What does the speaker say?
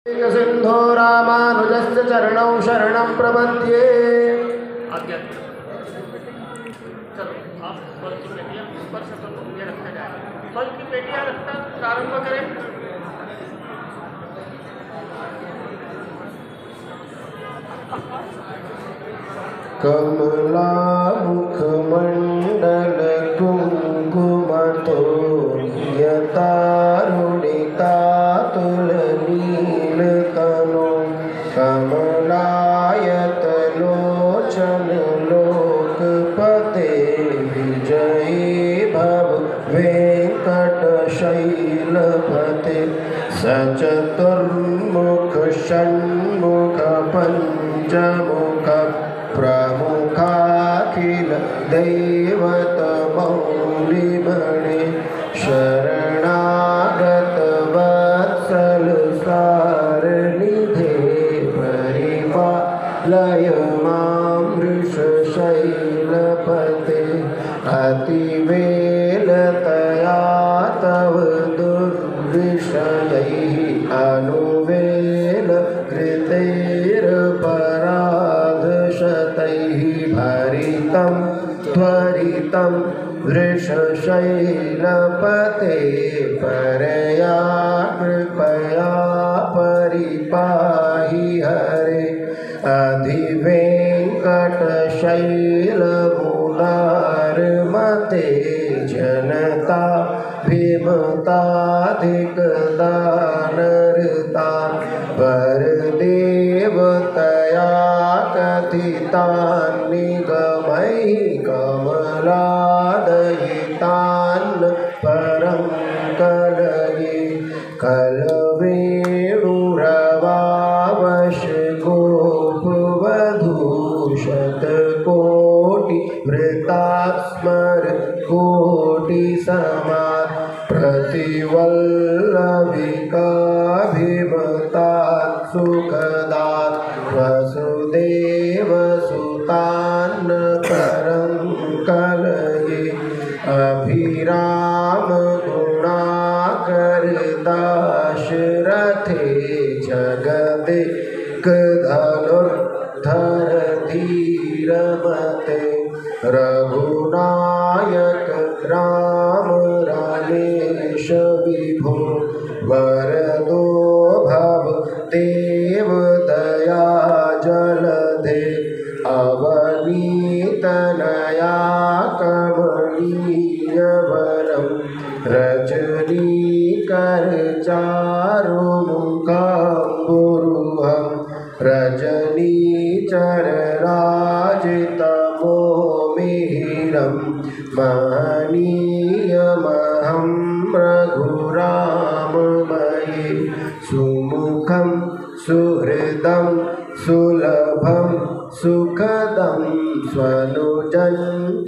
सिंधो रामानुजस्य चरणौ शरणं प्रपद्ये। चलो आप फल की पेटियां स्पर्श करो, ये रखा जाए। फल की पेटियां रखना प्रारंभ करें। कमला मुखमंडल कुंकुमतो यतारुणिका तुलनीलतनो कमलायतलोचन लोकपते विजयी भव वेंकटशैलपते सचतुर्मुख षण्मुख पंचमुख प्रमुखाखिल दैवतमौलिमणे शरणागत वत्सल सारनिधे परिपालय मां वृषशैलपते अतिवेलतया तव दुर्विषयैः अनुवेल कृतैर्पराधशतैः भरितं त्वरितं वृषशैलपते परया कृपया परिपाहि हरे अधिवेङ्कटशैलमुदारमते जनता भीमताधिकदानरता परदेवतया कथितान् निगमैः कमलादयितान् परं कलये कलवेणुरवावशगोपवधूशतकोटि वृतास्मर कोटिसमात् प्रतिवल्लभिकाभिमतात् सुखदात् वसुदेवसुतान् परं कलये अभिराम गुणाकर दाशरथे जगदे धनुर्धर धीरमते रघुनायक राम रामेश विभो वरदो भव देव दया जलधे अवनीतनया कमनीयवरं रजनीकर चारुमुखाम्बुरुहं रजनीचरराजितमोमिहिरं महनीयमहं रघुराममये सुमुखं सुहृदं सुलभं सुखदं स्वनुजं